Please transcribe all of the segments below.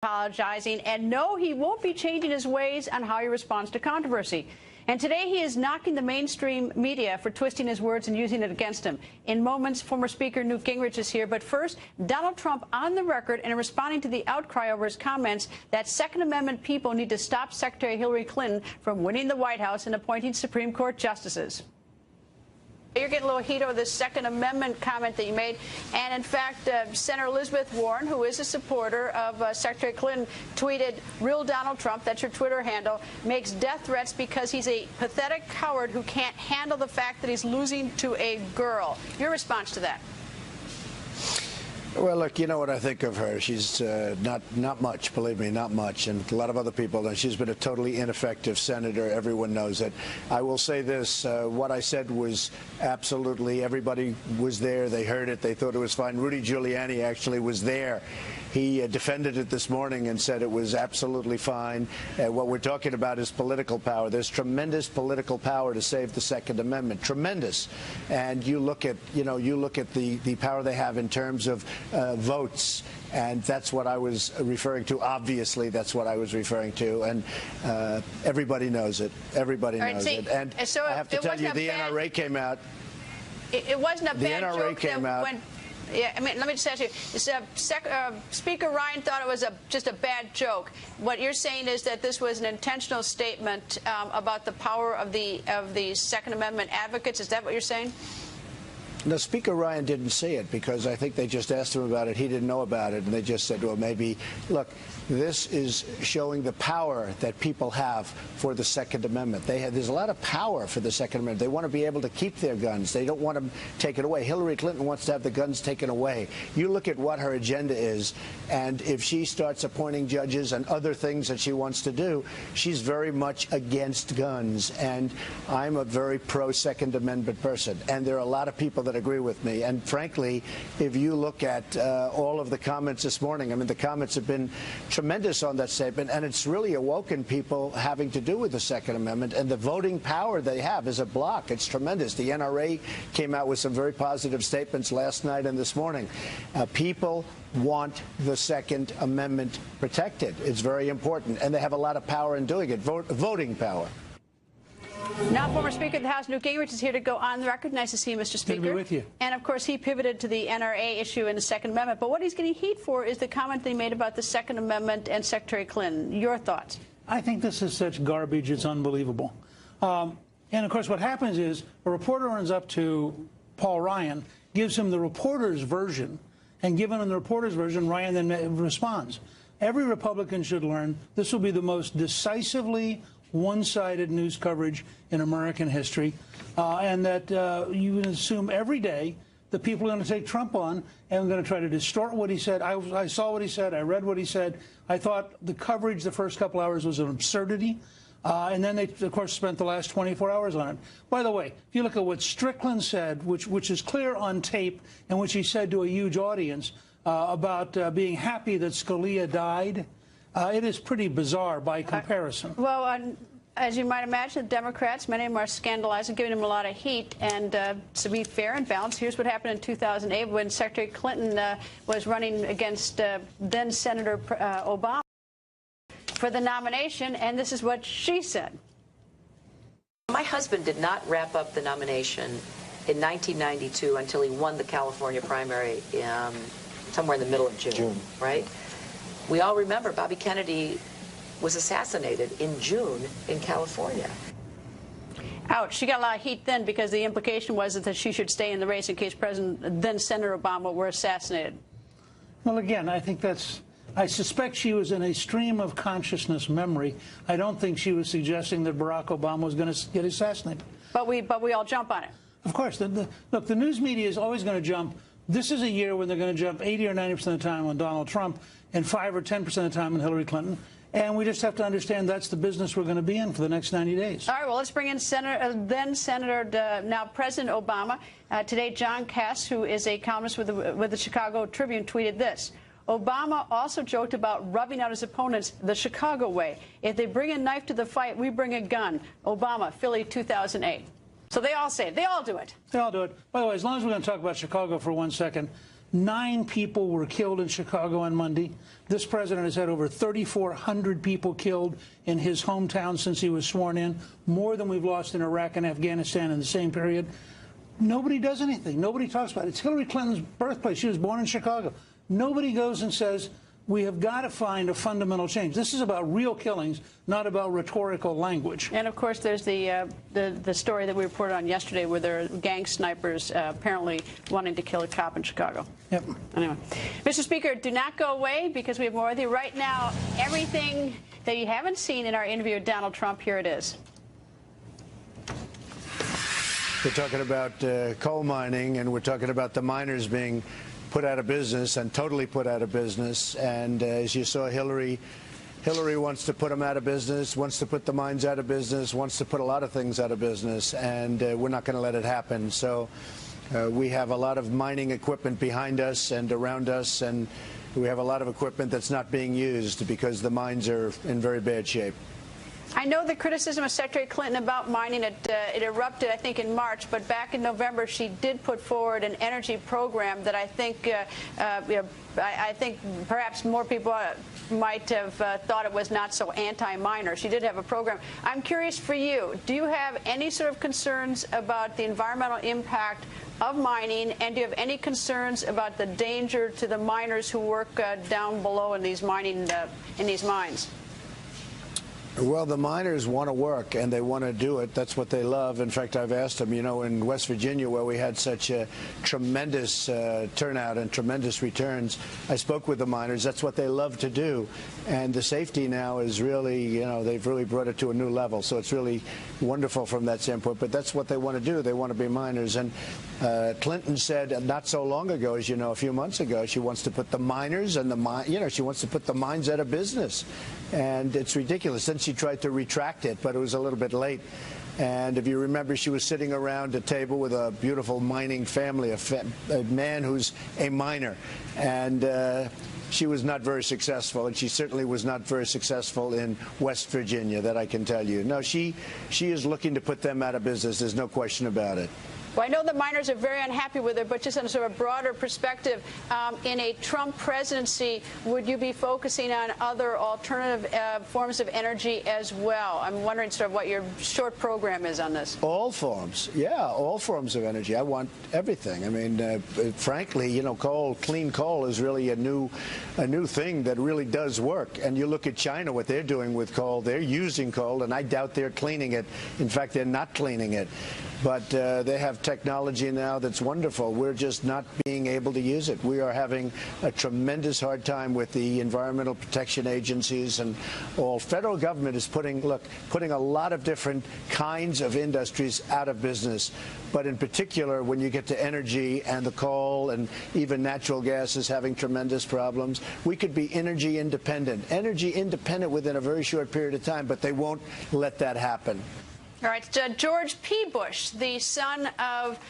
apologizing, and no, he won't be changing his ways on how he responds to controversy. And today he is knocking the mainstream media for twisting his words and using it against him. In moments, former Speaker Newt Gingrich is here. But first, Donald Trump on the record and responding to the outcry over his comments that Second Amendment people need to stop Secretary Hillary Clinton from winning the White House and appointing Supreme Court justices. You're getting a little heat over this Second Amendment comment that you made. And, in fact, Senator Elizabeth Warren, who is a supporter of Secretary Clinton, tweeted, "Real Donald Trump," that's your Twitter handle, "makes death threats because he's a pathetic coward who can't handle the fact that he's losing to a girl." Your response to that? Well, look, you know what I think of her. She's not much, believe me, not much. And a lot of other people know she's been a totally ineffective senator. Everyone knows it. I will say this. What I said was absolutely, everybody was there. They heard it. They thought it was fine. Rudy Giuliani actually was there. He defended it this morning and said it was absolutely fine. What we're talking about is political power. There's tremendous political power to save the Second Amendment. Tremendous. And you look at, the power they have in terms of votes, and that's what I was referring to. Obviously, that's what I was referring to, and everybody knows it. Everybody knows it. And so I have to tell you, the NRA came out. It wasn't a bad joke. The NRA came out. Yeah, I mean, let me just ask you. Speaker Ryan thought it was just a bad joke. What you're saying is that this was an intentional statement about the power of the Second Amendment advocates. Is that what you're saying? No, Speaker Ryan didn't say it because I think they just asked him about it. He didn't know about it, and they just said, well, maybe, look, this is showing the power that people have for the Second Amendment. There's a lot of power for the Second Amendment. They want to be able to keep their guns. They don't want them taken away. Hillary Clinton wants to have the guns taken away. You look at what her agenda is, and if she starts appointing judges and other things that she wants to do, she's very much against guns. And I'm a very pro-Second Amendment person, and there are a lot of people that agree with me. And frankly, if you look at all of the comments this morning, I mean, the comments have been tremendous on that statement, and it's really awoken people having to do with the Second Amendment and the voting power they have as a bloc. It's tremendous. The NRA came out with some very positive statements last night and this morning. People want the Second Amendment protected. It's very important, and they have a lot of power in doing it, voting power. Now, former Speaker of the House, Newt Gingrich, is here to go on the record. Nice to see you, Mr. Speaker. Good to be with you. And, of course, he pivoted to the NRA issue and the Second Amendment. But what he's getting heat for is the comment that he made about the Second Amendment and Secretary Clinton. Your thoughts? I think this is such garbage, it's unbelievable. And, of course, what happens is a reporter runs up to Paul Ryan, gives him the reporter's version, and given him the reporter's version, Ryan then responds. Every Republican should learn this will be the most decisively one-sided news coverage in American history, and that you assume every day that people are going to take Trump on and are going to try to distort what he said. I saw what he said. I read what he said. I thought the coverage the first couple hours was an absurdity, and then they, of course, spent the last 24 hours on it. By the way, if you look at what Strickland said, which is clear on tape, and which he said to a huge audience about being happy that Scalia died, it is pretty bizarre by comparison. Well, as you might imagine, the Democrats, many of them are scandalizing, giving him a lot of heat. And to be fair and balanced, here's what happened in 2008 when Secretary Clinton was running against then-Senator Obama for the nomination, and this is what she said. My husband did not wrap up the nomination in 1992 until he won the California primary somewhere in the middle of June. Right? We all remember Bobby Kennedy was assassinated in June in California. Ouch. She got a lot of heat then because the implication was that she should stay in the race in case then-Senator Obama were assassinated. Well, again, I think I suspect she was in a stream of consciousness memory. I don't think she was suggesting that Barack Obama was going to get assassinated. But we all jump on it. Of course. Look, the news media is always going to jump. This is a year when they're going to jump 80 or 90% of the time on Donald Trump and 5 or 10% of the time on Hillary Clinton. And we just have to understand that's the business we're going to be in for the next 90 days. All right, well, let's bring in then-Senator, now President Obama. Today, John Cass, who is a columnist with the Chicago Tribune, tweeted this. Obama also joked about rubbing out his opponents the Chicago way. If they bring a knife to the fight, we bring a gun. Obama, Philly, 2008. So they all say it. They all do it. They all do it. By the way, as long as we're going to talk about Chicago for 1 second, 9 people were killed in Chicago on Monday. This president has had over 3,400 people killed in his hometown since he was sworn in, more than we've lost in Iraq and Afghanistan in the same period. Nobody does anything. Nobody talks about it. It's Hillary Clinton's birthplace. She was born in Chicago. Nobody goes and says, we have got to find a fundamental change. This is about real killings, not about rhetorical language. And, of course, there's the story that we reported on yesterday where there are gang snipers apparently wanting to kill a cop in Chicago. Yep. Anyway. Mr. Speaker, do not go away because we have more with you. Right now, everything that you haven't seen in our interview with Donald Trump, here it is. We're talking about coal mining, and we're talking about the miners being put out of business and totally put out of business. And as you saw, Hillary wants to put them out of business, wants to put the mines out of business, wants to put a lot of things out of business, and we're not going to let it happen. So we have a lot of mining equipment behind us and around us, and we have a lot of equipment that's not being used because the mines are in very bad shape. I know the criticism of Secretary Clinton about mining, it erupted, I think, in March, but back in November she did put forward an energy program that I think I think perhaps more people might have thought it was not so anti-miner. She did have a program. I'm curious for you, do you have any sort of concerns about the environmental impact of mining, and do you have any concerns about the danger to the miners who work down below in these mining in these mines? Well, the miners want to work, and they want to do it. That's what they love. In fact, I've asked them, you know, in West Virginia, where we had such a tremendous turnout and tremendous returns, I spoke with the miners. That's what they love to do. And the safety now is really, you know, they've really brought it to a new level. So it's really wonderful from that standpoint. But that's what they want to do. They want to be miners. And Clinton said not so long ago, as you know, a few months ago, she wants to put the miners and she wants to put the mines out of business. And it's ridiculous. Then she tried to retract it, but it was a little bit late. And if you remember, she was sitting around a table with a beautiful mining family, a man who's a miner. And she was not very successful, and she certainly was not very successful in West Virginia, that I can tell you. No, she is looking to put them out of business. There's no question about it. Well, I know the miners are very unhappy with it, but just on a sort of broader perspective, in a Trump presidency, would you be focusing on other alternative forms of energy as well? I'm wondering sort of what your short program is on this. All forms, yeah, all forms of energy. I want everything. I mean, frankly, you know, clean coal is really a new thing that really does work. And you look at China, what they're doing with coal. They're using coal, and I doubt they're cleaning it. In fact, they're not cleaning it. But they have technology now that's wonderful. We're just not being able to use it. We are having a tremendous hard time with the environmental protection agencies and all. Federal government is putting a lot of different kinds of industries out of business. But in particular, when you get to energy and the coal and even natural gas is having tremendous problems, we could be energy independent within a very short period of time, but they won't let that happen. All right, George P. Bush, the son of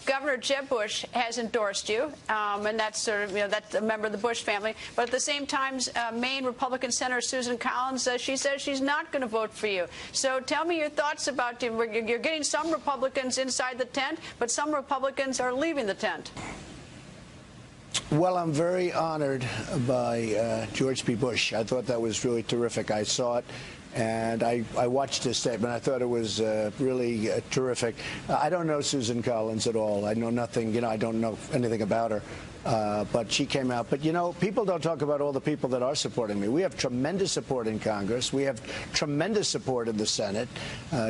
Governor Jeb Bush, has endorsed you, and that's sort of, you know, that's a member of the Bush family. But at the same time, Maine Republican Senator Susan Collins, she says she's not going to vote for you. So tell me your thoughts about you're getting some Republicans inside the tent, but some Republicans are leaving the tent. Well, I'm very honored by George P. Bush. I thought that was really terrific. I saw it. And I watched his statement. I thought it was really terrific. I don't know Susan Collins at all. I know nothing. You know, I don't know anything about her. But she came out. But, you know, people don't talk about all the people that are supporting me. We have tremendous support in Congress. We have tremendous support in the Senate.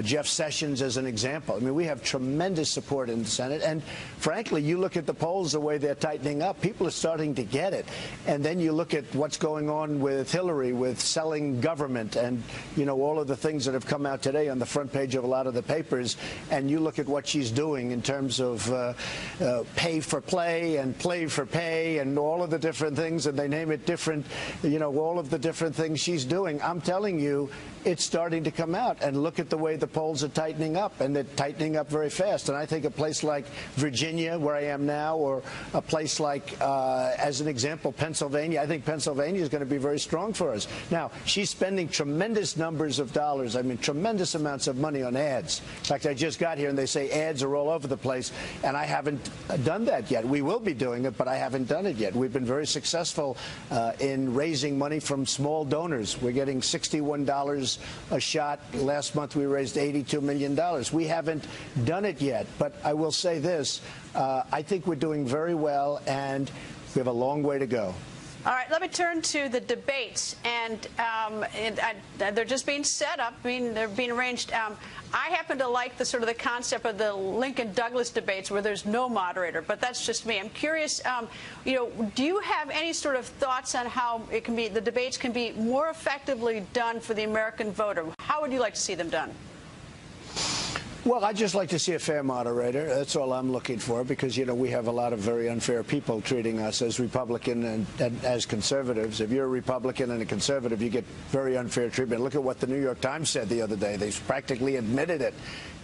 Jeff Sessions as an example. I mean, we have tremendous support in the Senate. And, frankly, you look at the polls, the way they're tightening up, people are starting to get it. And then you look at what's going on with Hillary, with selling government and, you know, all of the things that have come out today on the front page of a lot of the papers. And you look at what she's doing in terms of pay for play and play for pay and all of the different things, and they name it different, you know, all of the different things she's doing. I'm telling you, it's starting to come out. And look at the way the polls are tightening up, and they're tightening up very fast. And I think a place like Virginia, where I am now, or a place like, as an example, Pennsylvania, I think Pennsylvania is going to be very strong for us. Now, she's spending tremendous numbers of dollars, I mean, tremendous amounts of money on ads. In fact, I just got here, and they say ads are all over the place, and I haven't done that yet. We will be doing it, but I haven't done it yet. We've been very successful in raising money from small donors. We're getting $61 a shot. Last month we raised $82 million. We haven't done it yet, but I will say this. I think we're doing very well, and we have a long way to go. All right, let me turn to the debates, and they're just being set up. I mean, they're being arranged. I happen to like the sort of the concept of the Lincoln-Douglas debates where there's no moderator, but that's just me. I'm curious, you know, do you have any sort of thoughts on how it can be, the debates can be more effectively done for the American voter? How would you like to see them done? Well, I'd just like to see a fair moderator. That's all I'm looking for, because, you know, we have a lot of very unfair people treating us as Republican and as conservatives. If you're a Republican and a conservative, you get very unfair treatment. Look at what the New York Times said the other day. They practically admitted it.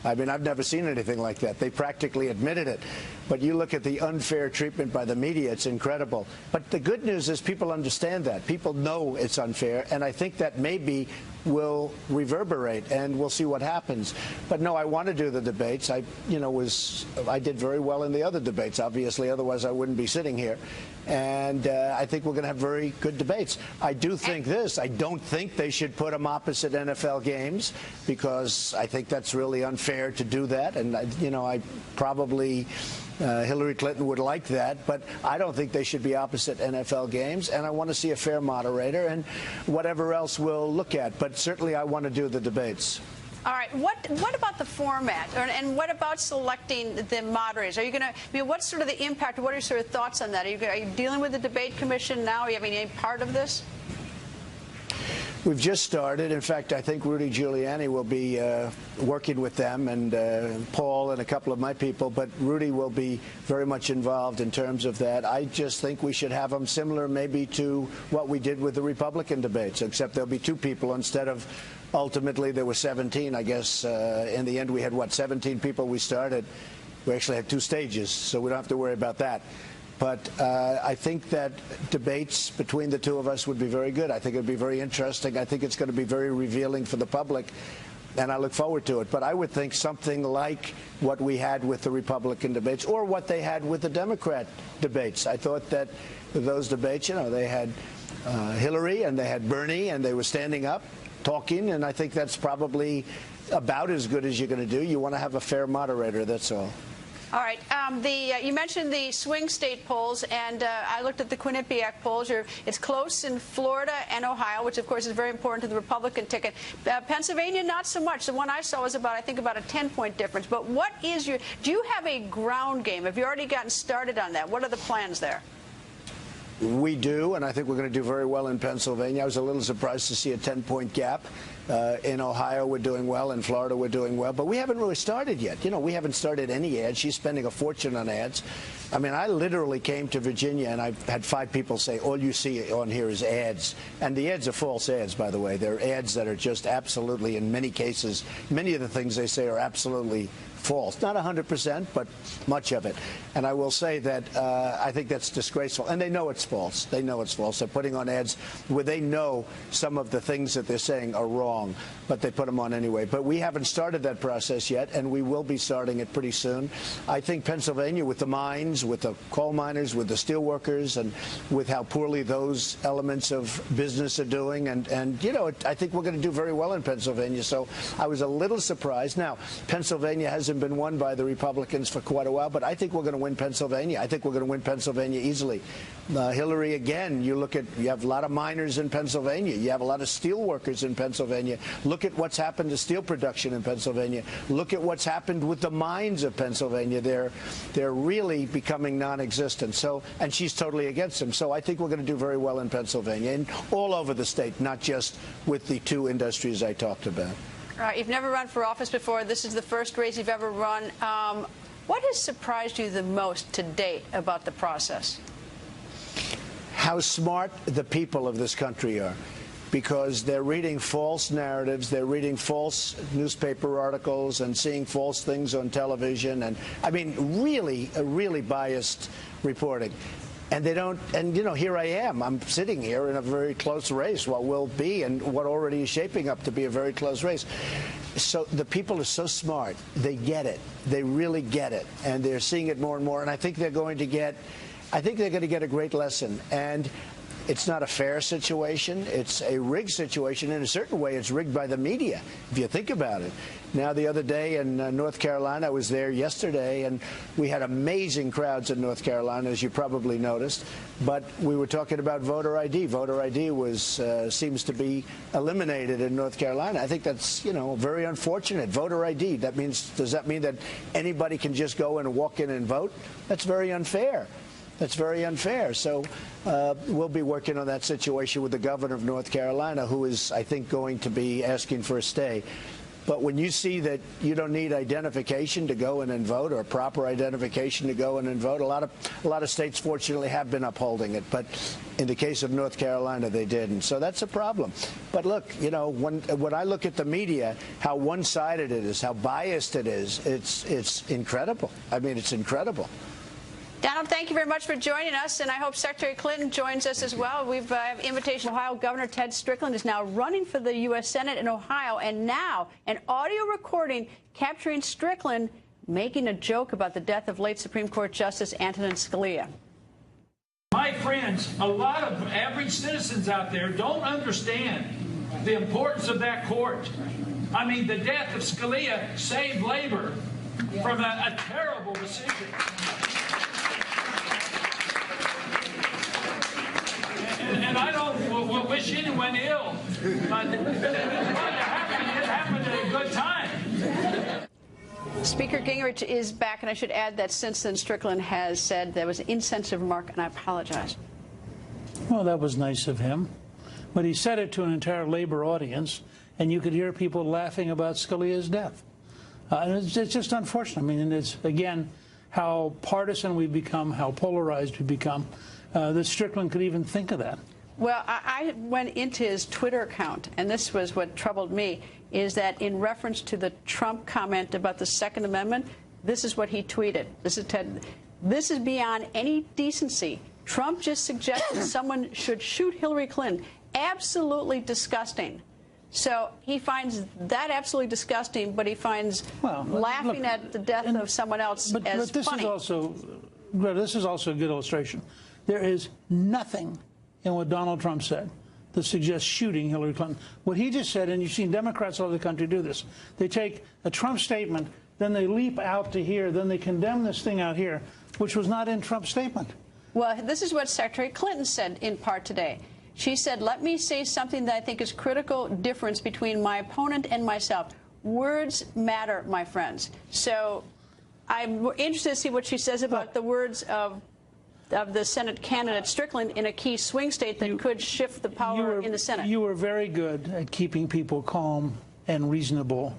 I mean, I've never seen anything like that. They practically admitted it. But you look at the unfair treatment by the media, it's incredible. But the good news is people understand that. People know it's unfair, and I think that maybe will reverberate, and we'll see what happens. But no, I want to do the debates. I did very well in the other debates, obviously, otherwise I wouldn't be sitting here. And I think we're going to have very good debates. I do think this. I don't think they should put them opposite NFL games, because I think that's really unfair to do that. And, you know, I probably Hillary Clinton would like that, but I don't think they should be opposite NFL games. And I want to see a fair moderator, and whatever else we'll look at. But certainly I want to do the debates. All right. What about the format, and what about selecting the moderators? Are you going to? I mean, what's sort of the impact? What are your sort of thoughts on that? Are you dealing with the debate commission now? Are you having any part of this? We've just started. In fact, I think Rudy Giuliani will be working with them, and Paul and a couple of my people. But Rudy will be very much involved in terms of that. I just think we should have them similar maybe to what we did with the Republican debates, except there'll be two people instead of ultimately there were 17. I guess in the end we had, what, 17 people we started. We actually had two stages, so we don't have to worry about that. But I think that debates between the two of us would be very good. I think it would be very interesting. I think it's going to be very revealing for the public, and I look forward to it. But I would think something like what we had with the Republican debates, or what they had with the Democrat debates. I thought that those debates, you know, they had Hillary and they had Bernie, and they were standing up, talking, and I think that's probably about as good as you're going to do. You want to have a fair moderator, that's all. All right. You mentioned the swing state polls, and I looked at the Quinnipiac polls. It's close in Florida and Ohio, which, of course, is very important to the Republican ticket. Pennsylvania, not so much. The one I saw was I think about a 10-point difference. But what is do you have a ground game? Have you already gotten started on that? What are the plans there? We do, and I think we're going to do very well in Pennsylvania. I was a little surprised to see a 10-point gap. In Ohio, we're doing well. In Florida, we're doing well. But we haven't really started yet. You know, we haven't started any ads. She's spending a fortune on ads. I mean, I literally came to Virginia, and I've had 5 people say, all you see on here is ads. And the ads are false ads, by the way. They're ads that are just absolutely, in many cases, many of the things they say are absolutely false. Not 100%, but much of it. And I will say that I think that's disgraceful. And they know it's false. They know it's false. They're putting on ads where they know some of the things that they're saying are wrong, but they put them on anyway. But we haven't started that process yet, and we will be starting it pretty soon. I think Pennsylvania, with the mines, with the coal miners, with the steel workers, and with how poorly those elements of business are doing, and you know, I think we're going to do very well in Pennsylvania. So I was a little surprised. Now, Pennsylvania hasn't been won by the Republicans for quite a while, but I think we're going to win Pennsylvania. I think we're going to win Pennsylvania easily. Hillary, again, you have a lot of miners in Pennsylvania. You have a lot of steel workers in Pennsylvania. Look at what's happened to steel production in Pennsylvania. Look at what's happened with the mines of Pennsylvania. They're really becoming non-existent. So, and she's totally against them. So I think we're going to do very well in Pennsylvania and all over the state, not just with the 2 industries I talked about. You've never run for office before. This is the first race you've ever run. What has surprised you the most to date about the process? How smart the people of this country are, because they're reading false narratives, they're reading false newspaper articles and seeing false things on television, and I mean really biased reporting. And they don't, and you know, here I am. I'm sitting here in a very close race, what will be and what already is shaping up to be a very close race. So the people are so smart. They get it. They really get it. And they're seeing it more and more. And I think they're going to get I think they're going to get a great lesson. And it's not a fair situation. It's a rigged situation. In a certain way, it's rigged by the media, if you think about it. Now, the other day in North Carolina, I was there yesterday, and we had amazing crowds in North Carolina, as you probably noticed. But we were talking about voter ID. Voter ID seems to be eliminated in North Carolina. I think that's, very unfortunate. Voter ID, does that mean that anybody can just go and walk in and vote? That's very unfair. That's very unfair. So we'll be working on that situation with the governor of North Carolina, who is, I think, going to be asking for a stay. But when you see that you don't need identification to go in and vote, or proper identification to go in and vote, a lot of states, fortunately, have been upholding it. But in the case of North Carolina, they didn't. So that's a problem. But look, when I look at the media, how one-sided it is, how biased it is, it's incredible. I mean, it's incredible. Donald, thank you very much for joining us, and I hope Secretary Clinton joins us as well. We've have invitation. Ohio Governor Ted Strickland is now running for the U.S. Senate in Ohio, and now an audio recording capturing Strickland making a joke about the death of late Supreme Court Justice Antonin Scalia. My friends, a lot of average citizens out there don't understand the importance of that court. I mean, the death of Scalia saved labor from a terrible decision. And I don't wish anyone ill, but it happened at a good time. Speaker Gingrich is back, and I should add that since then Strickland has said there was an insensitive remark, and I apologize. Well, that was nice of him. But he said it to an entire labor audience, and you could hear people laughing about Scalia's death. And it's just unfortunate. I mean, it's, again, how partisan we've become, how polarized we've become. That Strickland could even think of that. Well, I went into his Twitter account, and this was what troubled me, is that in reference to the Trump comment about the Second Amendment, this is what he tweeted. This is Ted. This is beyond any decency. Trump just suggested someone should shoot Hillary Clinton. Absolutely disgusting. So he finds that absolutely disgusting, but he finds laughing at the death of someone else as this funny. This is also a good illustration. There is nothing in what Donald Trump said that suggests shooting Hillary Clinton. What he just said, and you've seen Democrats all over the country do this, they take a Trump statement, then they leap out to here, then they condemn this thing out here, which was not in Trump's statement. Well, this is what Secretary Clinton said in part today. She said, let me say something that I think is critical difference between my opponent and myself. Words matter, my friends. So I'm interested to see what she says about the words of the Senate candidate Strickland in a key swing state that could shift the power in the Senate. You were very good at keeping people calm and reasonable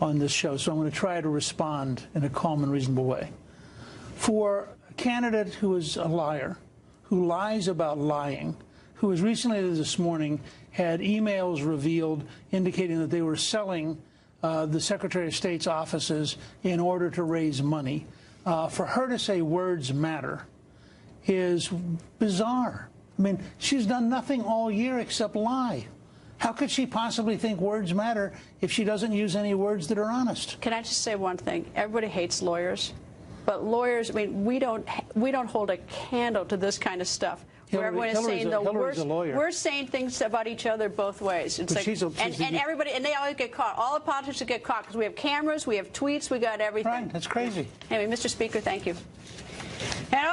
on this show, so I'm going to try to respond in a calm and reasonable way. For a candidate who is a liar, who lies about lying, who as recently as this morning had emails revealed indicating that they were selling the Secretary of State's offices in order to raise money, for her to say words matter is bizarre. I mean, she's done nothing all year except lie. How could she possibly think words matter if she doesn't use any words that are honest? Can I just say one thing? Everybody hates lawyers, but lawyers, I mean, we don't hold a candle to this kind of stuff. Where everyone is saying the worst, we're saying things about each other both ways. It's like, and everybody, and they always get caught. All the politicians get caught because we have cameras, we have tweets, we got everything. Right, that's crazy. Anyway, Mr. Speaker, thank you. And